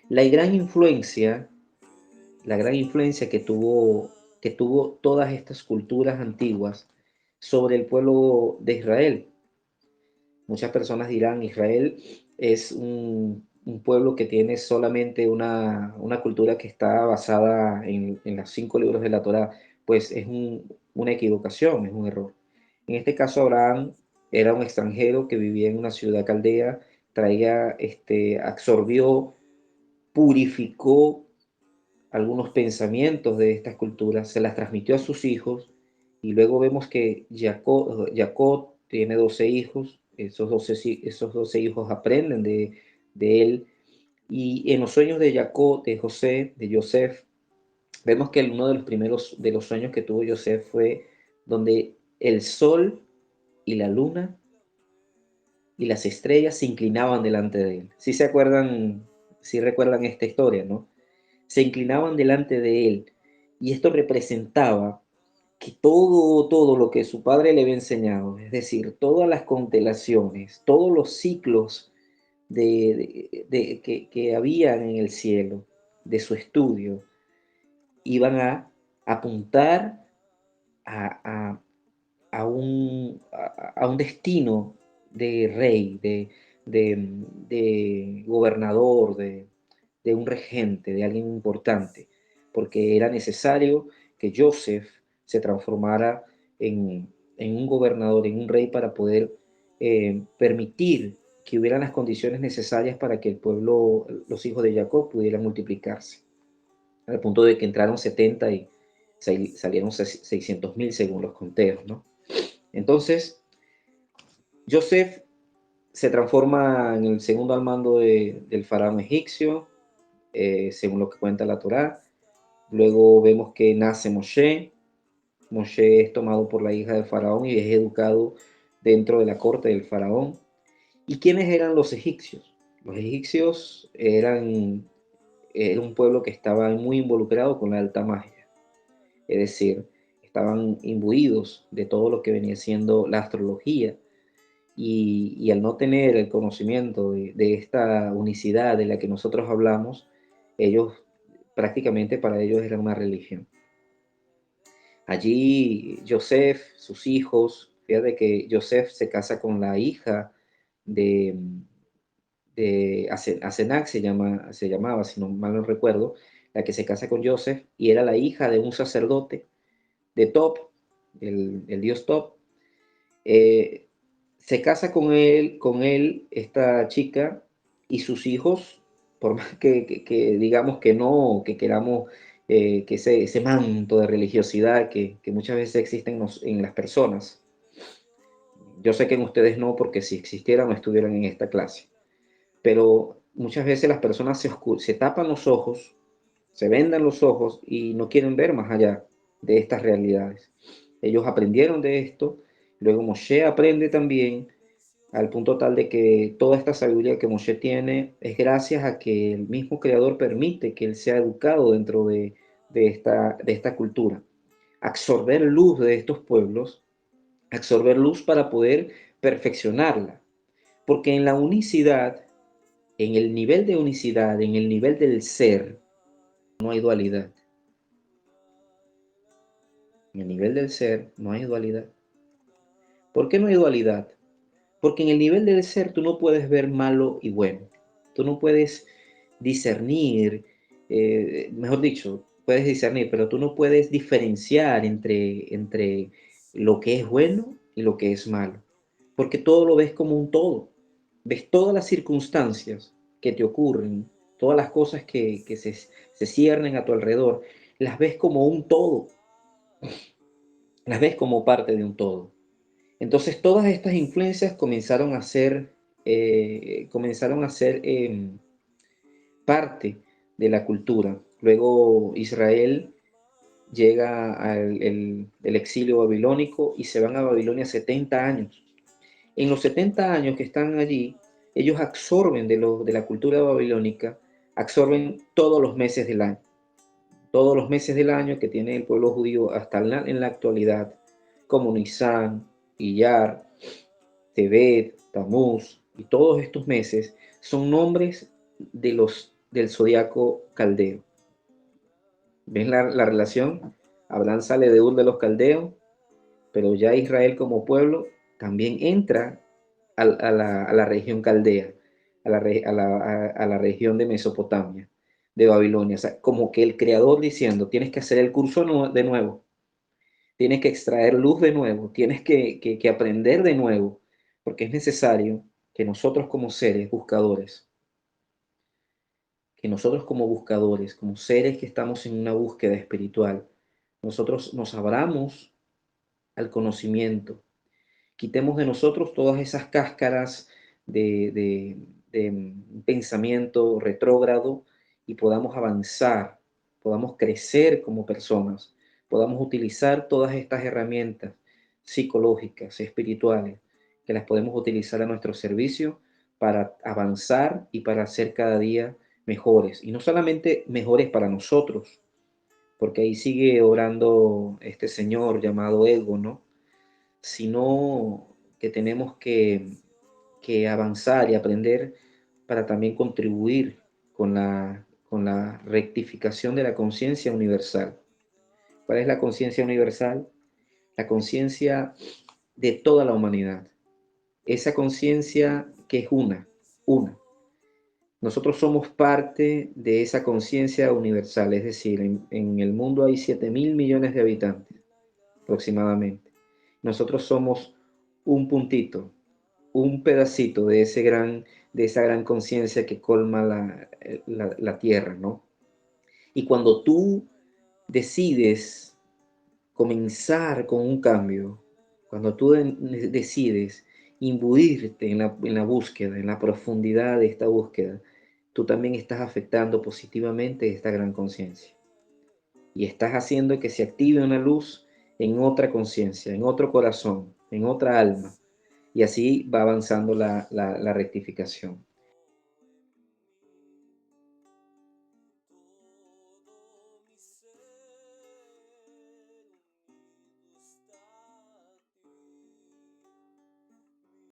La gran influencia, la gran influencia que tuvo todas estas culturas antiguas sobre el pueblo de Israel. Muchas personas dirán, Israel es un pueblo que tiene solamente una cultura que está basada en los 5 libros de la Torá. Pues es una equivocación, es un error. En este caso, Abraham era un extranjero que vivía en una ciudad caldea, traía, absorbió, purificó algunos pensamientos de estas culturas, se las transmitió a sus hijos, y luego vemos que Jacob tiene 12 hijos, esos 12 hijos aprenden de él, y en los sueños de Jacob, de José, de Joseph, vemos que uno de los primeros de los sueños que tuvo Joseph fue donde el sol y la luna y las estrellas se inclinaban delante de él. Si se acuerdan, si recuerdan esta historia, ¿no? Se inclinaban delante de él, y esto representaba que todo lo que su padre le había enseñado, es decir, todas las constelaciones, todos los ciclos que habían en el cielo, de su estudio, iban a apuntar a, a- a un destino de rey, de gobernador, de un regente, de alguien importante, porque era necesario que Joseph se transformara en un gobernador, en un rey, para poder permitir que hubieran las condiciones necesarias para que el pueblo, los hijos de Jacob, pudieran multiplicarse, al punto de que entraron 70 y salieron 600.000 según los conteos, ¿no? Entonces, Joseph se transforma en el segundo al mando del faraón egipcio, según lo que cuenta la Torá. Luego vemos que nace Moshe. Moshe es tomado por la hija del faraón y es educado dentro de la corte del faraón. ¿Y quiénes eran los egipcios? Los egipcios era un pueblo que estaba muy involucrado con la alta magia, es decir, estaban imbuidos de todo lo que venía siendo la astrología, y al no tener el conocimiento de esta unicidad de la que nosotros hablamos, ellos prácticamente, para ellos era una religión. Allí Joseph, sus hijos, fíjate que Joseph se casa con la hija de, Asenac, se llamaba, si no mal no recuerdo, la que se casa con Joseph, y era la hija de un sacerdote de Top, el dios Top. Eh, Se casa con él, esta chica, y sus hijos, por más que digamos que no, que queramos, que ese manto de religiosidad que muchas veces existe en las personas. Yo sé que en ustedes no, porque si existieran no estuvieran en esta clase, pero muchas veces las personas se tapan los ojos, se vendan los ojos y no quieren ver más allá de estas realidades. Ellos aprendieron de esto, luego Moshe aprende también, al punto tal de que toda esta sabiduría que Moshe tiene es gracias a que el mismo Creador permite que él sea educado dentro de esta cultura. Absorber luz de estos pueblos, absorber luz para poder perfeccionarla. Porque en la unicidad, en el nivel de unicidad, en el nivel del ser, no hay dualidad. En el nivel del ser no hay dualidad. ¿Por qué no hay dualidad? Porque en el nivel del ser tú no puedes ver malo y bueno. Tú no puedes discernir, mejor dicho, puedes discernir, pero tú no puedes diferenciar entre lo que es bueno y lo que es malo. Porque todo lo ves como un todo. Ves todas las circunstancias que te ocurren, todas las cosas que se ciernen a tu alrededor, las ves como un todo, las ves como parte de un todo. Entonces todas estas influencias comenzaron a ser parte de la cultura. Luego Israel llega del exilio babilónico y se van a Babilonia 70 años. En los 70 años que están allí, ellos absorben de la cultura babilónica, absorben todos los meses del año. Todos los meses del año que tiene el pueblo judío hasta en la actualidad, como Nisan, Iyar, Tebet, Tamuz, y todos estos meses son nombres de los del zodiaco caldeo. ¿Ven la relación? Abraham sale de Ur de los Caldeos, pero ya Israel como pueblo también entra a la región caldea, a la región de Mesopotamia, de Babilonia. O sea, como que el creador diciendo, tienes que hacer el curso de nuevo, tienes que extraer luz de nuevo, tienes que aprender de nuevo, porque es necesario que nosotros como seres buscadores, que nosotros como buscadores, como seres que estamos en una búsqueda espiritual, nosotros nos abramos al conocimiento, quitemos de nosotros todas esas cáscaras de pensamiento retrógrado y podamos avanzar, podamos crecer como personas, podamos utilizar todas estas herramientas psicológicas, espirituales, que las podemos utilizar a nuestro servicio para avanzar y para ser cada día mejores. Y no solamente mejores para nosotros, porque ahí sigue orando este señor llamado ego, ¿no? Sino que tenemos que avanzar y aprender para también contribuir con la rectificación de la conciencia universal. ¿Cuál es la conciencia universal? La conciencia de toda la humanidad. Esa conciencia que es una. Nosotros somos parte de esa conciencia universal, es decir, en el mundo hay 7.000 millones de habitantes aproximadamente. Nosotros somos un puntito, un pedacito de esa gran conciencia que colma la tierra, ¿no? Y cuando tú decides comenzar con un cambio, cuando tú decides imbuirte en la búsqueda, en la profundidad de esta búsqueda, tú también estás afectando positivamente esta gran conciencia. Y estás haciendo que se active una luz en otra conciencia, en otro corazón, en otra alma. Y así va avanzando la rectificación.